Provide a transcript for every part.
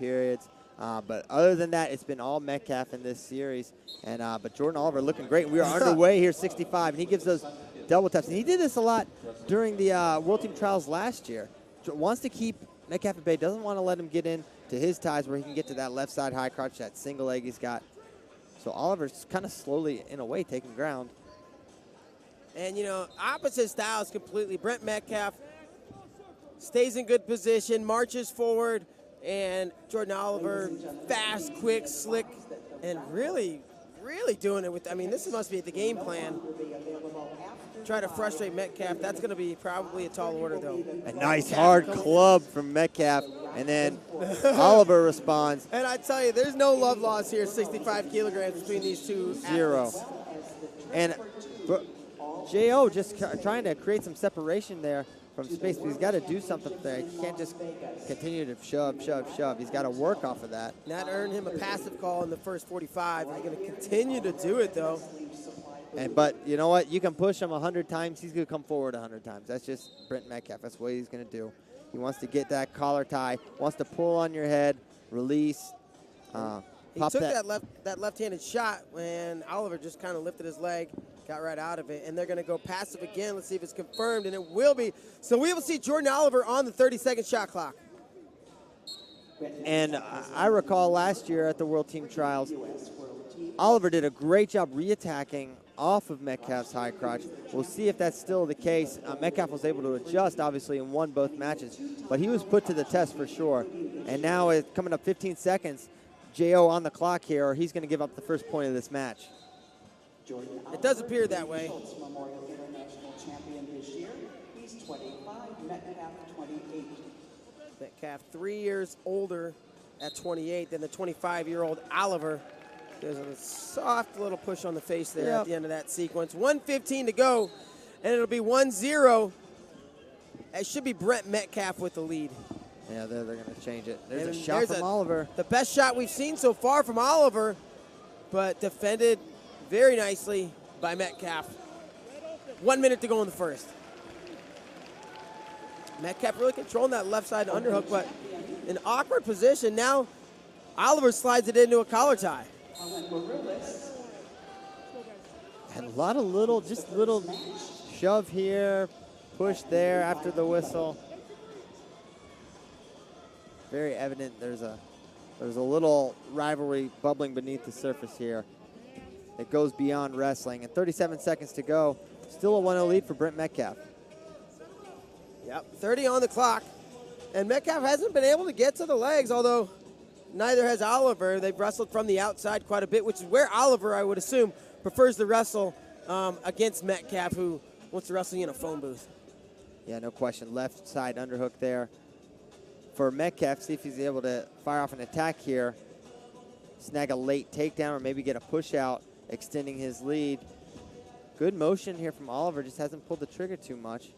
periods. But other than that, it's been all Metcalf in this series. And but Jordan Oliver looking great. We are underway here, 65, and he gives those double taps. And he did this a lot during the World Team Trials last year. Wants to keep Metcalf at bay, doesn't want to let him get in to his ties where he can get to that left side high crotch, that single leg he's got. So Oliver's kind of slowly, in a way, taking ground. And, you know, opposite styles completely. Brent Metcalf stays in good position, marches forward, and Jordan Oliver, fast, quick, slick, and really, really doing it with, I mean, this must be the game plan. Try to frustrate Metcalf. That's going to be probably a tall order, though. A nice hard club from Metcalf, and then Oliver responds. And I tell you, there's no love lost here, 65 kilograms between these two athletes. And J.O. just trying to create some separation there from space, but he's got to do something there. He can't just continue to shove, shove, shove. He's got to work off of that. That earned him a passive call in the first 45. He's going to continue to do it, though. But you know what? You can push him 100 times. He's going to come forward 100 times. That's just Brent Metcalf. That's what he's going to do. He wants to get that collar tie, wants to pull on your head, release. He took that left-handed shot when Oliver just kind of lifted his leg, got right out of it, and they're going to go passive again. Let's see if it's confirmed, and it will be. So we will see Jordan Oliver on the 30-second shot clock. And I recall last year at the World Team Trials, Oliver did a great job re-attacking off of Metcalf's high crotch. We'll see if that's still the case. Metcalf was able to adjust, obviously, and won both matches. But he was put to the test for sure. And now it's coming up 15 seconds. J.O. on the clock here, or he's going to give up the first point of this match. It does appear that way. Metcalf 3 years older at 28 than the 25-year-old Oliver. There's a soft little push on the face there at the end of that sequence. 1:15 to go, and it'll be 1-0. It should be Brent Metcalf with the lead. Yeah, they're going to change it. There's a shot from Oliver. The best shot we've seen so far from Oliver, but defended very nicely by Metcalf. 1 minute to go in the first. Metcalf really controlling that left side underhook, but in awkward position. Now Oliver slides it into a collar tie. And a lot of little shove here, push there after the whistle. Very evident there's a little rivalry bubbling beneath the surface here. It goes beyond wrestling. And 37 seconds to go. Still a 1-0 lead for Brent Metcalf. Yep, 30 on the clock. And Metcalf hasn't been able to get to the legs, although neither has Oliver. They've wrestled from the outside quite a bit, which is where Oliver, I would assume, prefers to wrestle against Metcalf, who wants to wrestle in a phone booth. Yeah, no question. Left side underhook there for Metcalf. See if he's able to fire off an attack here. Snag a late takedown or maybe get a push out, extending his lead. Good motion here from Oliver. Just hasn't pulled the trigger too much.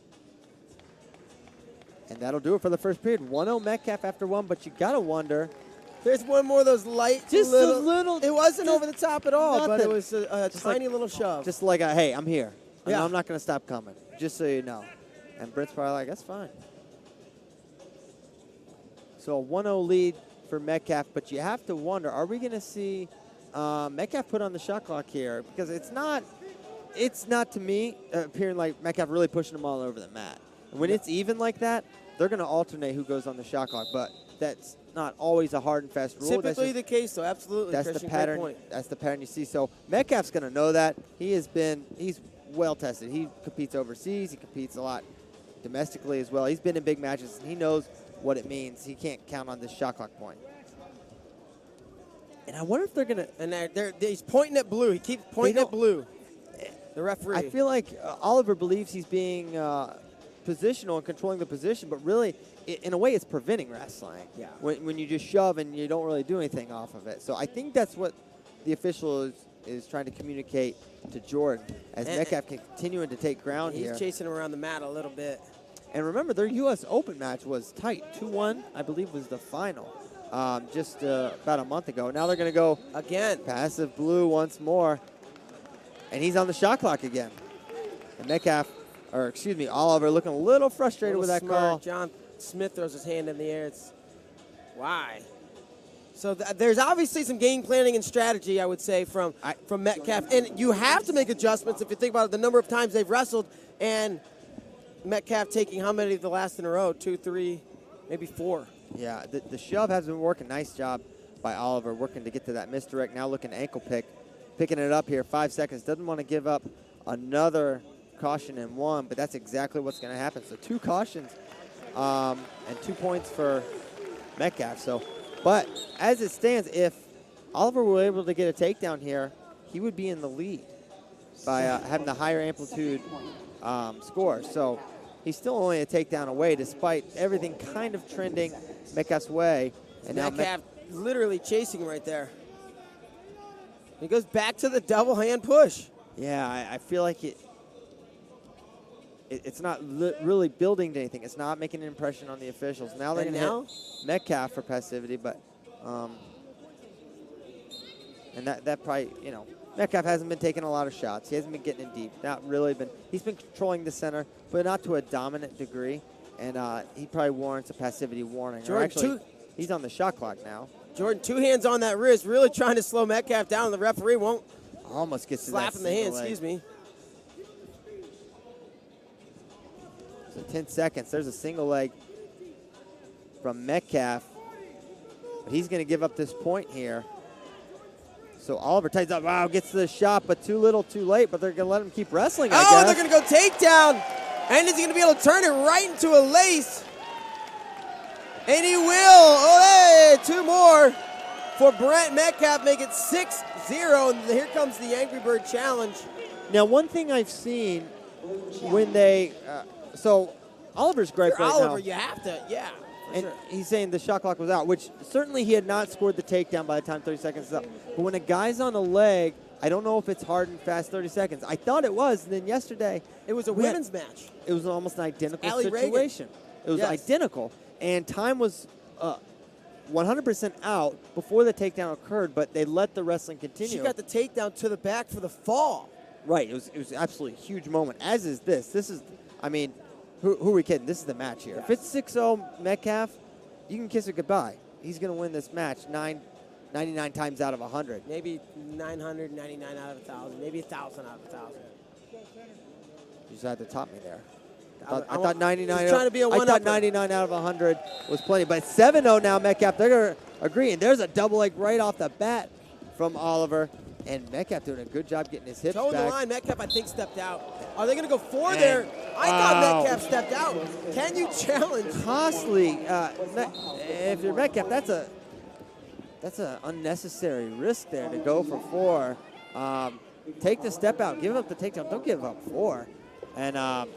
And that'll do it for the first period. 1-0 Metcalf after one, but you got to wonder. There's one more of those light just little. A little. It wasn't over the top at all, but it was a tiny like, little shove. Just like, hey, I'm here. Yeah. I'm not going to stop coming, just so you know. And Brent's probably like, that's fine. So a 1-0 lead for Metcalf, but you have to wonder, are we going to see Metcalf put on the shot clock here? Because it's not to me appearing like Metcalf really pushing him all over the mat. And when it's even like that, they're going to alternate who goes on the shot clock, but that's not always a hard and fast rule. Typically the case, though, absolutely. That's Christian, the pattern. great point. That's the pattern you see. So Metcalf's going to know that. He's well tested. He competes overseas. He competes a lot domestically as well. He's been in big matches, and he knows what it means. He can't count on this shot clock point. And I wonder if they're going to... And he's pointing at blue. He keeps pointing at blue. The referee. I feel like Oliver believes he's being positional and controlling the position, but really, in a way, it's preventing wrestling. Yeah. When you just shove and you don't really do anything off of it. So I think that's what the official is trying to communicate to Jordan as Metcalf continuing to take ground here. He's chasing him around the mat a little bit. And remember, their U.S. Open match was tight. 2-1, I believe, was the final just about a month ago. Now they're going to go again. Passive blue once more. And he's on the shot clock again. And Oliver looking a little frustrated with that call. John Smith throws his hand in the air. It's why? So there's obviously some game planning and strategy, I would say, from Metcalf. And you have to make adjustments if you think about it, the number of times they've wrestled, and Metcalf taking how many of the last in a row? 2, 3, maybe 4. Yeah, the shove has been working. Nice job by Oliver, working to get to that misdirect. Now looking ankle pick, picking it up here. 5 seconds. Doesn't want to give up another caution in one, but that's exactly what's going to happen. So 2 cautions and 2 points for Metcalf. So, but as it stands, if Oliver were able to get a takedown here, he would be in the lead by having the higher amplitude score. So he's still only a takedown away, despite everything kind of trending Metcalf's way. And Metcalf literally chasing right there. He goes back to the double hand push. Yeah, I feel like it's not really building to anything. It's not making an impression on the officials. Now they're going to hit Metcalf for passivity, but and that probably, you know, Metcalf hasn't been taking a lot of shots. He hasn't been getting in deep. Not really been. He's been controlling the center, but not to a dominant degree. And he probably warrants a passivity warning. Or actually, he's on the shot clock now. Jordan, 2 hands on that wrist, really trying to slow Metcalf down. The referee won't. Almost gets to slap that in the hand. leg. Excuse me. So 10 seconds. There's a single leg from Metcalf. But he's going to give up this point here. So Oliver tightens up. Wow, gets to the shot, but too little, too late. But they're going to let him keep wrestling, I guess. They're going to go takedown. And is he going to be able to turn it right into a lace? And he will. Oh, hey, 2 more for Brent Metcalf. Make it 6-0. And here comes the Angry Bird Challenge. Now, one thing I've seen when they so Oliver's great right Oliver, now. you have to, yeah. And he's saying the shot clock was out, which certainly he had not scored the takedown by the time 30 seconds is up. But when a guy's on a leg, I don't know if it's hard and fast 30 seconds. I thought it was. And then yesterday, it was a women's match. It was almost an identical Allie situation. Reagan. It was identical. And time was 100% out before the takedown occurred, but they let the wrestling continue. She got the takedown to the back for the fall. Right. It was absolutely a huge moment, as is this. This is, I mean, who are we kidding? This is the match here. If it's 6-0 Metcalf, you can kiss it goodbye. He's going to win this match 99 times out of 100. Maybe 999 out of 1,000. Maybe 1,000 out of 1,000. You just had to top me there. I thought 99. Trying to be a I thought 99 out of 100 was plenty, but 7-0 now Metcalf. They're going to agree, and there's a double leg right off the bat from Oliver, and Metcalf doing a good job getting his hips Toe back. the line, Metcalf I think stepped out. Are they going to go 4 there? I thought Metcalf stepped out. Can you challenge? Costly. If you're Metcalf, that's a unnecessary risk there to go for 4. Take the step out, give up the takedown. Don't give up 4. And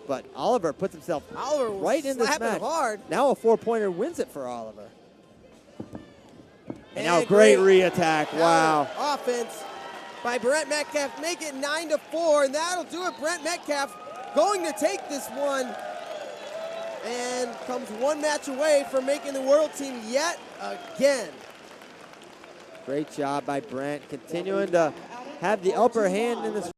but Oliver puts himself right in this match. Hard. Now a 4-pointer wins it for Oliver. And now great re-attack. Wow. Offense by Brent Metcalf. Make it 9-4, and that'll do it. Brent Metcalf going to take this one and comes 1 match away from making the world team yet again. Great job by Brent, continuing to have the upper hand in this